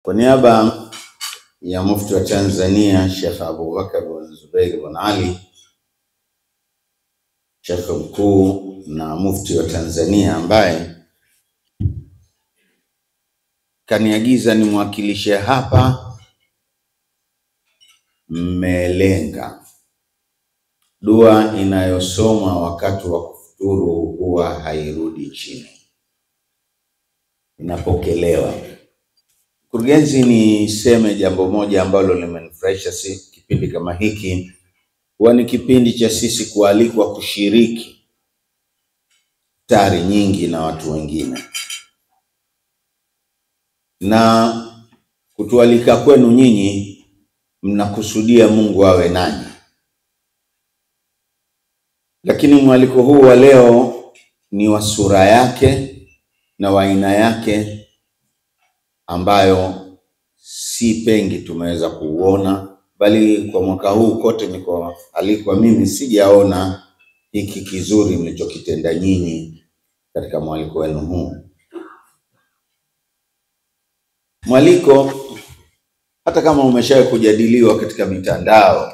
Kwa niaba ya Mufti wa Tanzania Sheikh Abubakar bin Zubair bin Ali, Sheikh mkuu na Mufti wa Tanzania ambaye kaniagiza nimwakilishe hapa, mmelenga dua inayosoma wakati wa kufuturu huwa hairudi chini, inapokelewa. Mkurugenzi, niseme jambo moja ambalo limenifurahisha kipindi kama hiki, huwa ni kipindi cha sisi kualikwa kushiriki iftari nyingi na watu wengine, na kutualika kwenu nyinyi mnakusudia Mungu awe nanyi. Lakini mwaliko huu wa leo ni wa sura yake na wa aina yake ambayo si pengi tumeweza kuuona, bali kwa mwaka huu kote niko alikwa mimi sijaona hiki kizuri mlichokitenda nyinyi katika mwaliko wenu huu. Mwaliko hata kama umeshawahi kujadiliwa katika mitandao,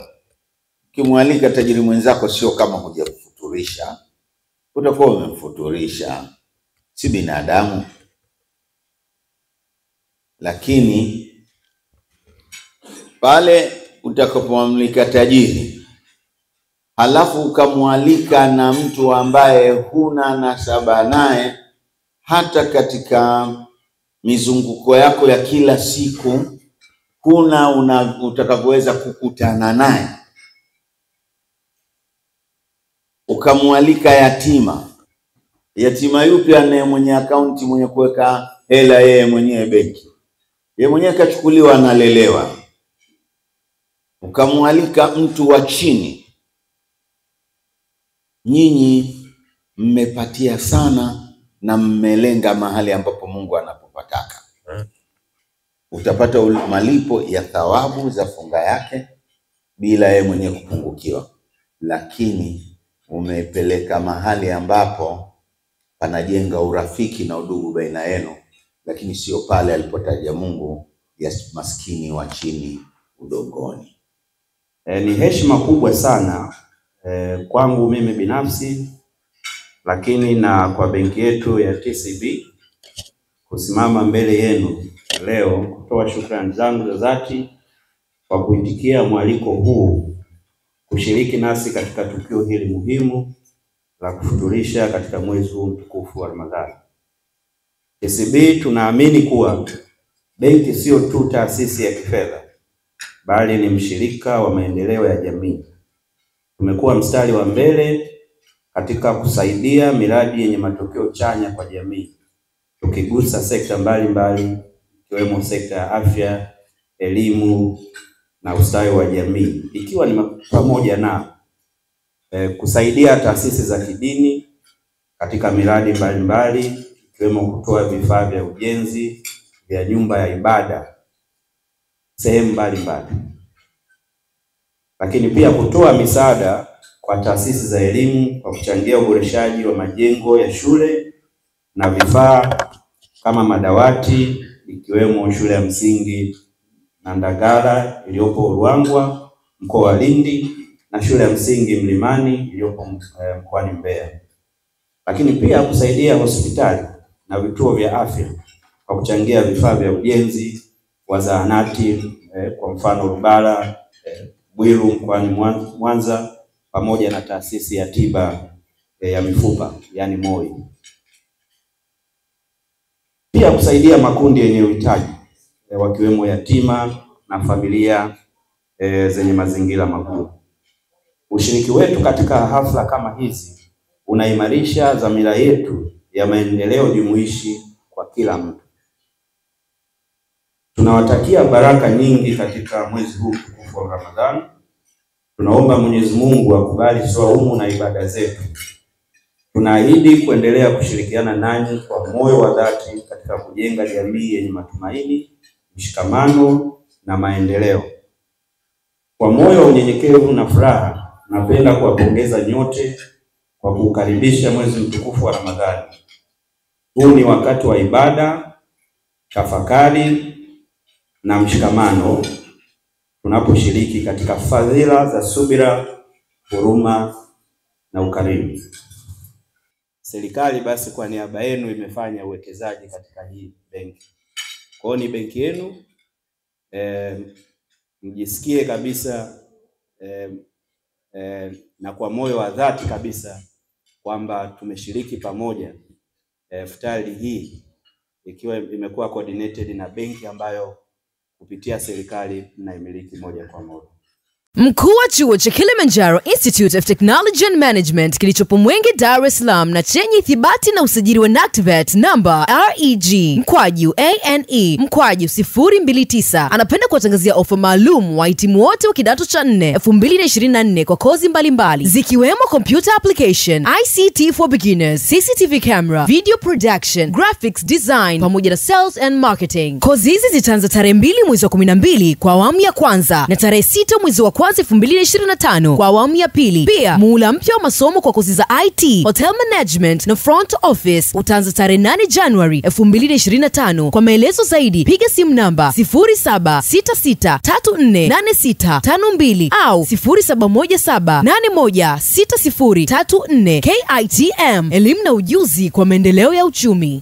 kimwalika tajiri mwenzako sio kama hujakufuturisha, utakuwa umemfuturisha, si binadamu. Lakini pale utakapomwalika tajiri halafu ukamwalika na mtu ambaye huna nasaba naye hata katika mizunguko yako ya kila siku, huna utakapoweza kukutana naye, ukamwalika yatima yupi anaye mwenye akaunti, mwenye kuweka hela yeye mwenyewe benki, yeye mwenyewe kachukuliwa analelewa, ukamwalika mtu wa chini, nyinyi mmepatia sana na mmelenga mahali ambapo Mungu anapopataka. Utapata malipo ya thawabu za funga yake bila yeye mwenyewe kupungukiwa, lakini umepeleka mahali ambapo panajenga urafiki na udugu baina yenu, lakini sio pale alipotaja Mungu ya maskini wa chini udongoni. Ni heshima kubwa sana kwangu mimi binafsi, lakini na kwa benki yetu ya TCB kusimama mbele yenu leo kutoa shukrani zangu za dhati kwa kuitikia mwaliko huu kushiriki nasi katika tukio hili muhimu la kufuturisha katika mwezi huu mtukufu wa Ramadhani. TCB tunaamini kuwa benki sio tu taasisi ya kifedha, bali ni mshirika wa maendeleo ya jamii. Tumekuwa mstari wa mbele katika kusaidia miradi yenye matokeo chanya kwa jamii, tukigusa sekta mbalimbali ikiwemo sekta ya afya, elimu na ustawi wa jamii, ikiwa ni pamoja na kusaidia taasisi za kidini katika miradi mbalimbali ikiwemo kutoa vifaa vya ujenzi vya nyumba ya ibada sehemu mbalimbali, lakini pia kutoa misaada kwa taasisi za elimu kwa kuchangia uboreshaji wa majengo ya shule na vifaa kama madawati ikiwemo shule ya msingi Nandagala iliyopo Ruangwa mkoa wa Lindi na shule ya msingi Mlimani iliyopo mkoani Mbeya, lakini pia kusaidia hospitali na vituo vya afya kwa kuchangia vifaa vya ujenzi wa zahanati kwa mfano Rubala, Bwiru mkoani Mwanza, pamoja na taasisi ya tiba ya mifupa yani MOI. Pia kusaidia makundi yenye uhitaji wakiwemo yatima na familia zenye mazingira magumu. Ushiriki wetu katika hafla kama hizi unaimarisha dhamira yetu ya maendeleo jumuishi kwa kila mtu. Tunawatakia baraka nyingi katika mwezi huu mtukufu wa Ramadhani. Tunaomba Mwenyezi Mungu akubali swaumu na ibada zetu. Tunaahidi kuendelea kushirikiana nanyi kwa moyo wa dhati katika kujenga jamii yenye matumaini, mshikamano na maendeleo. Kwa moyo wa unyenyekevu na furaha, napenda kuwapongeza nyote kwa kukaribisha mwezi mtukufu wa Ramadhani. Huu ni wakati wa ibada, tafakari na mshikamano tunaposhiriki katika fadhila za subira, huruma na ukarimu. Serikali basi kwa niaba yenu imefanya uwekezaji katika hii benki. Kwa hiyo ni benki yenu, mjisikie kabisa na kwa moyo wa dhati kabisa kwamba tumeshiriki pamoja futari hii, ikiwa imekuwa coordinated na benki ambayo kupitia serikali mnaimiliki moja kwa moja. Mkuu wa chuo cha Kilimanjaro Institute of Technology and Management kilichopo Mwenge, Dar es Salaam na chenye ithibati na usajili wa NACTVET namba REG/ANE/029 anapenda kuwatangazia ofa maalum wahitimu wote wa kidato cha 4 2024 kwa kozi mbalimbali zikiwemo computer application, ICT for beginners, CCTV camera, video production, graphics design pamoja na sales and marketing. Kozi hizi zitaanza tarehe 2 mwezi wa 12 kwa awamu ya kwanza na tarehe 6 mwezi wa 2025 kwa awamu ya pili. Pia muhula mpya wa masomo kwa kozi za IT, hotel management na front office utaanza tarehe 8 January 2025. Kwa maelezo zaidi piga simu namba 0766348652 au 0717816034. KITM, elimu na ujuzi kwa maendeleo ya uchumi.